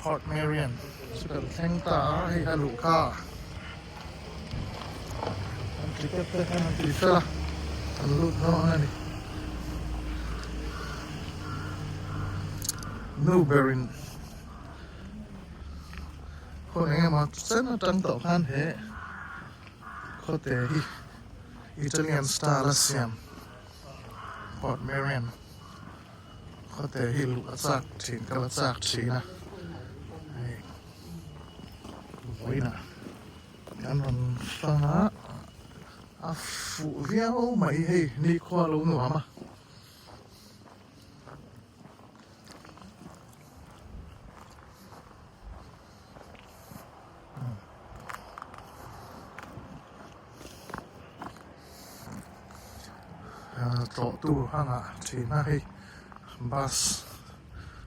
Port Marian sudah tengta hei haluka nanti kita kan nanti salah halut no nani Newberryคนเองมาเส้นตั้งต่อพันเหเขาแต่อิตาเลียนสไตล์ละเซียมพอร์ตเมรินเขาแต่ลูกจากถิ่นกับจากชีนะวินะกันมันฟังนะฟูเวียโอไม่ให้นี่ข้อรู้หนูมาต่อตู้ห้างอ่ะที่น่าให้บัส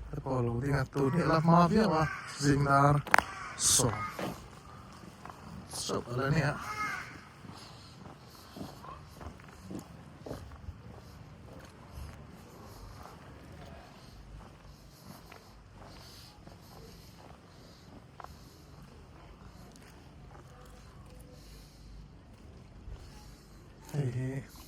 แต่พอรู้ที่งานตู้นี่ละมาเพียว่าซิงดาร์ส่งจบอะไรเนี่ยเฮ้ย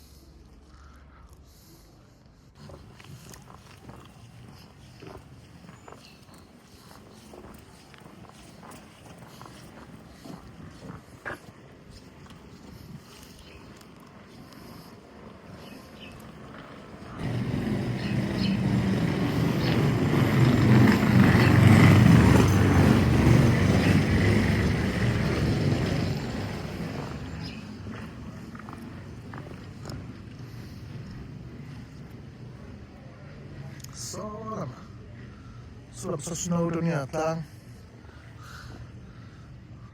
sudah bisa snow dunia tang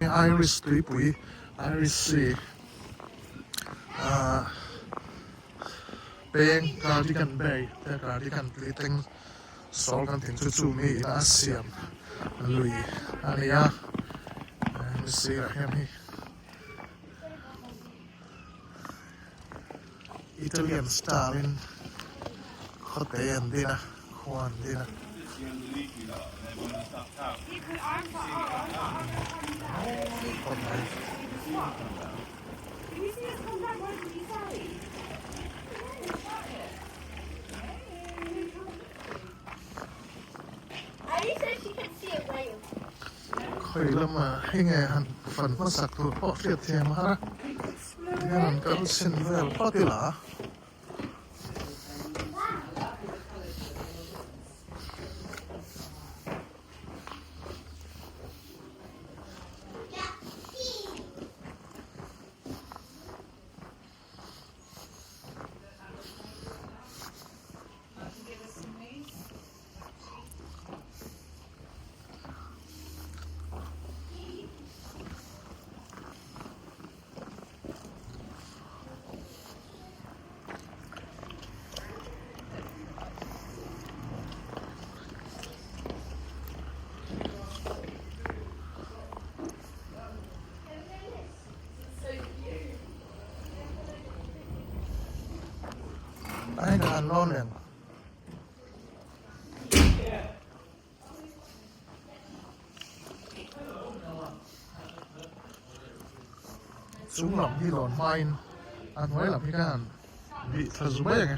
Iris tu pui Iris si peng cardigan bay te cardigan pliting sol kan ting cucu mi ina asiam lui ania si rahem hi Italian style in hotel dina Juan dina khởi lâm mà hay nghe hẳn phần phát sạc thuộc họ phiệt thèm ha nghe hẳn cỡ xin về phát tiêu lạ ai đàn non nè chúng làm đi lòn mai ăn nói làm cái gan bị thật dù mấy nghe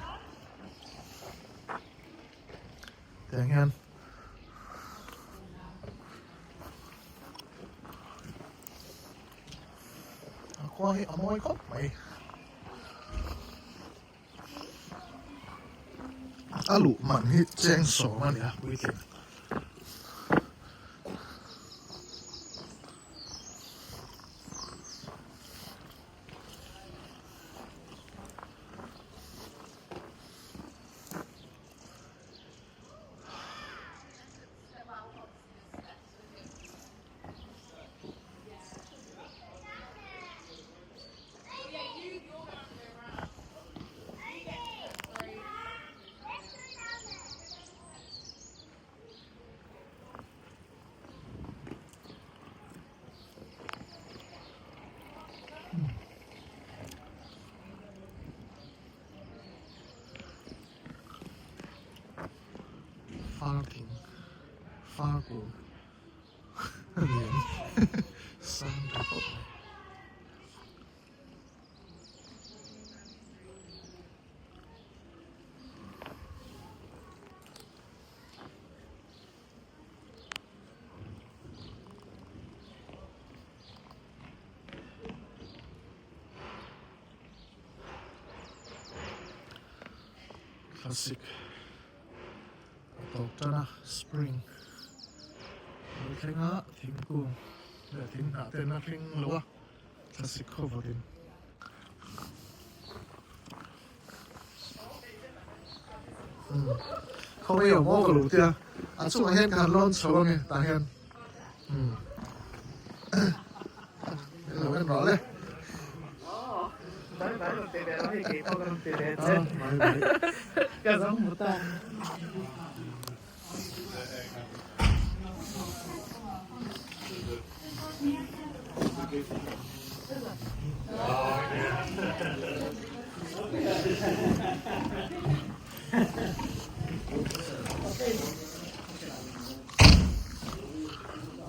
tiếng hen qua hi môi khóc mày alu man hi cheng so man ya weekend Fargo เหรียญสร้างระบบคลาสสิกตกจ้านะสปริงมีแค่งะทิ้งกูเดี๋ยวทิ้งหาเต้นนะทิ้งหรือว่าคลาสสิกข้อดินเขาไม่ยอมมองกับลูกเตี้ยอันสุดท้ายการร้อนชอบไงต่างกันเราเป็นร้อนเลยDai, non te ne vai che poi non te ne vai. Casa muta.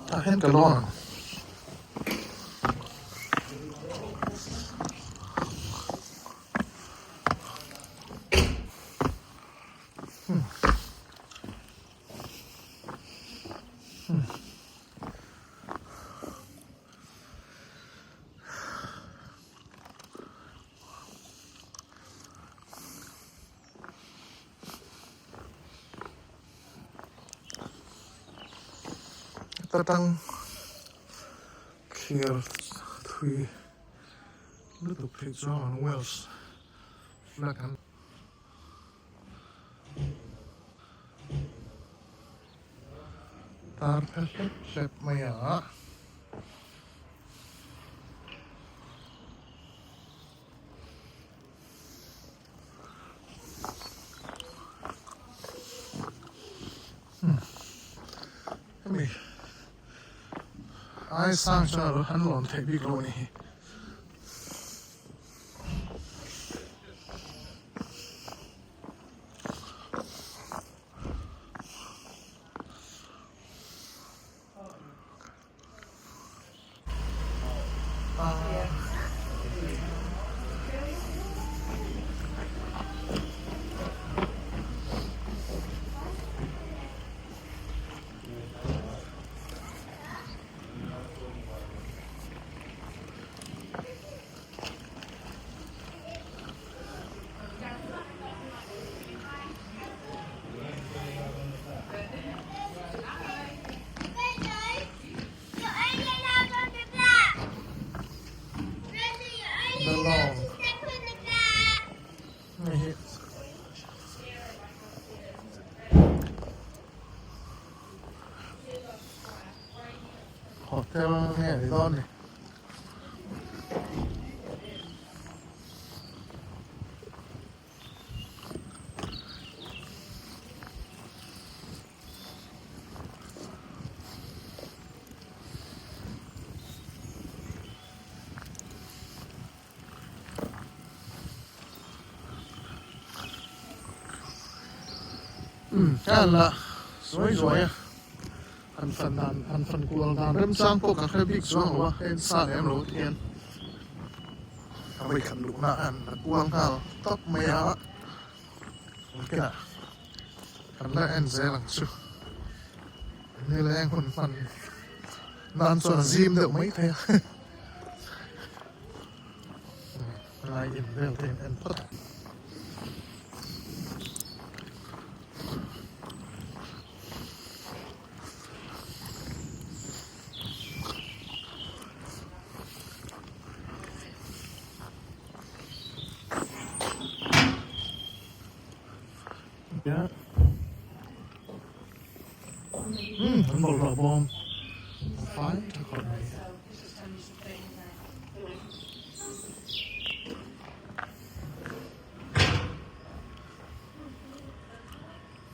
Tahan kalon. Tatang here three little picture on Wales flag and tar pellet maya me I sang cho hắn lộn thấy bị lộn này the long ไม่เห็นขอเทลแง่ในต้นนี่นั่นละสวยๆอ่ะพันฟันดันพันฟันกวลดันเริ่มสร้างพวกกับแค่บิ๊กซ่องหรือว่าเอ็นซ่าแอมโรเทียนเอาไปขันลูกหน้าอันกวางเท้าตบไม่เอาโอเคนะขันแรกเอ็นเซลังชูนี่แรงคนฟันนานส่วนซีมเดี๋ยวไม่เท่ลายอินเวลเทนเอ็นพัดYeah. มันบอกเราบอมไฟถ้าคนไหน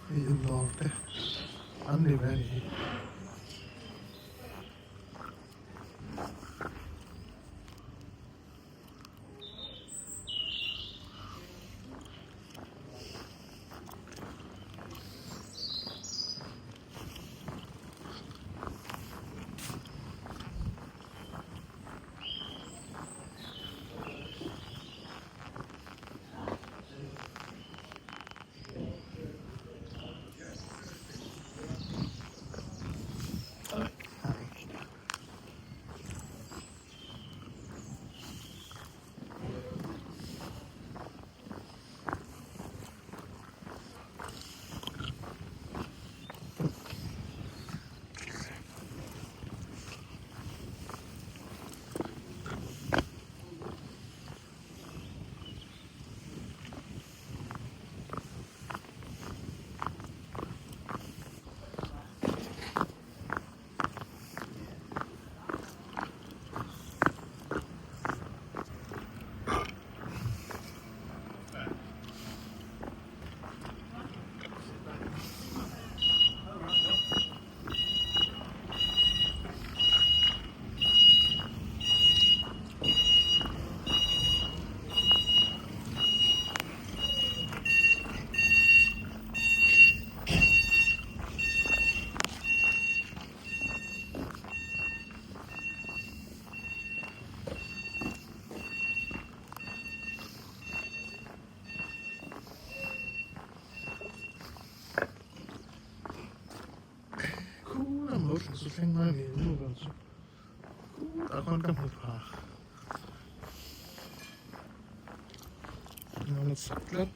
อินดอร์เตอันนี้แม่นี่ อ 생활이 누가죠? 아건 깜빡 이거는 삭렛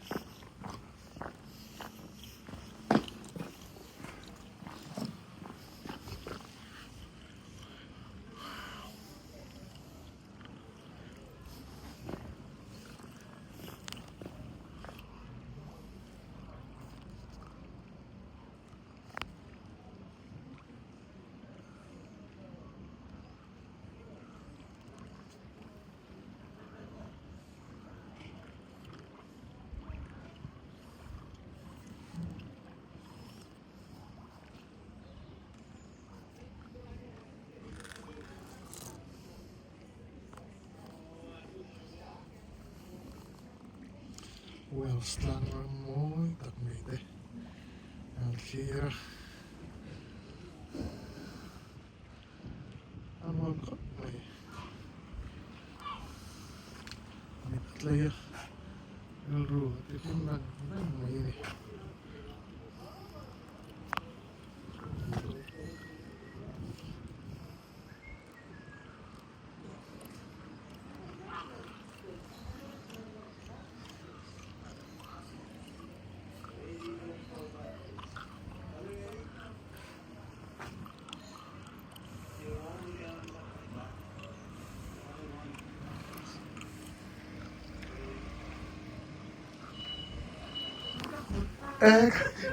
Wellstan var muy takmide Alkira Amal qatmay Mitlaya Ilruh Tikundan Mayini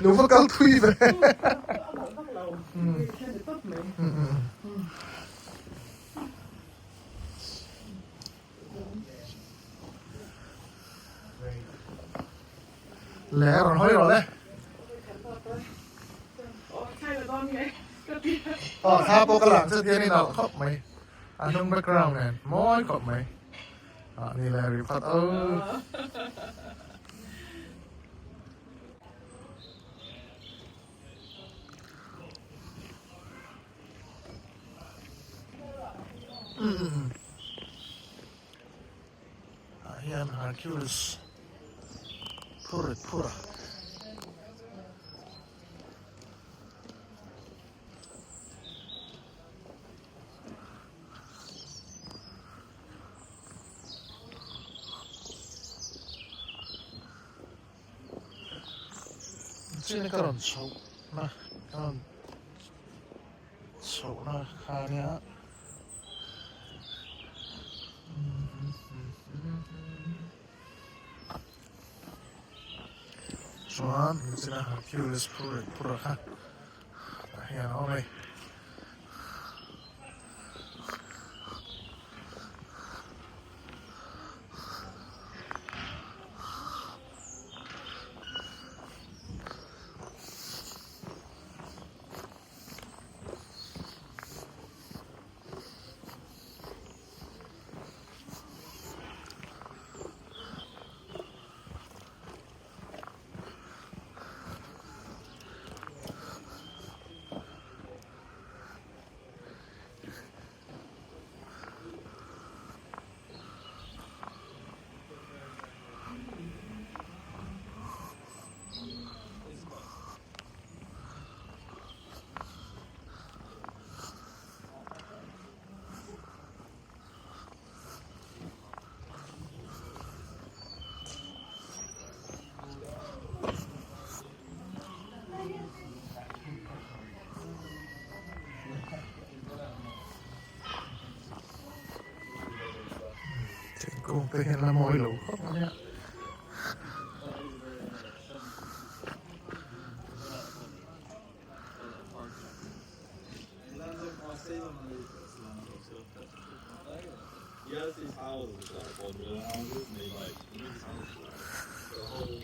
Nếu mà cao thui về bắt đầu theo được tốt mình Lẽ rồi nói rồi đấy thay là con nghe cái kia Tha po ka lang sa tiyan ni na khop may anong background yan moy khop may nila ripat Ayan Hercules Pura Sini karon so na karon so na kanya Soan sina Hercules pura ha Ayan okay Kung tingin lang mo ilo Yes, these houses are called real houses, and they like these houses, the whole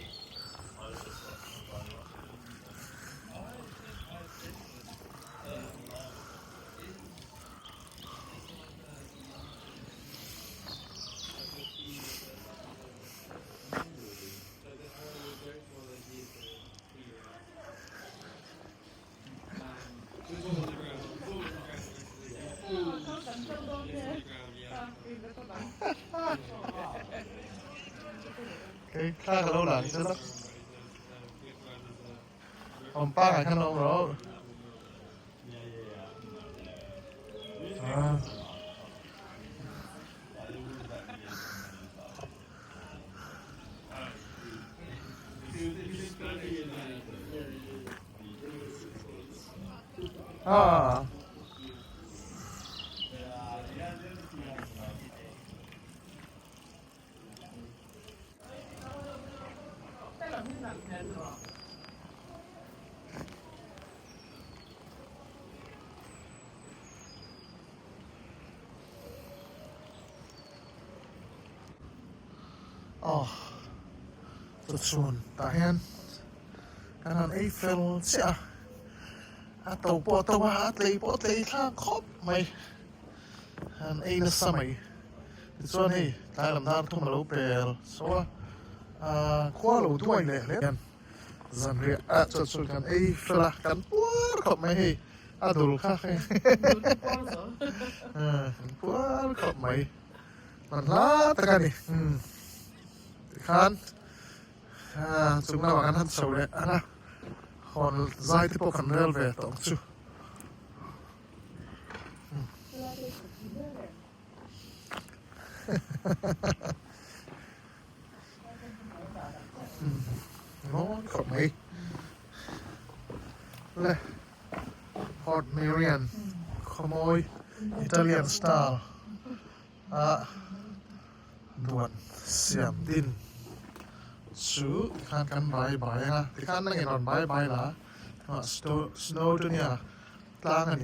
cái khác là lâu lắm chứ đó Ông ba ngày khăn ông đó Ah. Oh, tot zo'n dagen. En dan Eiffel, ja. Atau po tawa atlay po atlay lang kop may. En ene samay. Dit zo nee, kailam daar to malo per. So, kwalo duai le le. Zan re at tot zo kan Eiffel kan por kop may. Adul ka kay. Por kop may. Man la takan ni. Kan chúng ta bảo ăn sầu đấy ăn à còn dai thì bộ phận rel về tổng chú nó còn mấy đây Port Marian khomoi Italian style duan siam din su kan bai bai ha kan nang ngon bai bai la snow tu nia tlang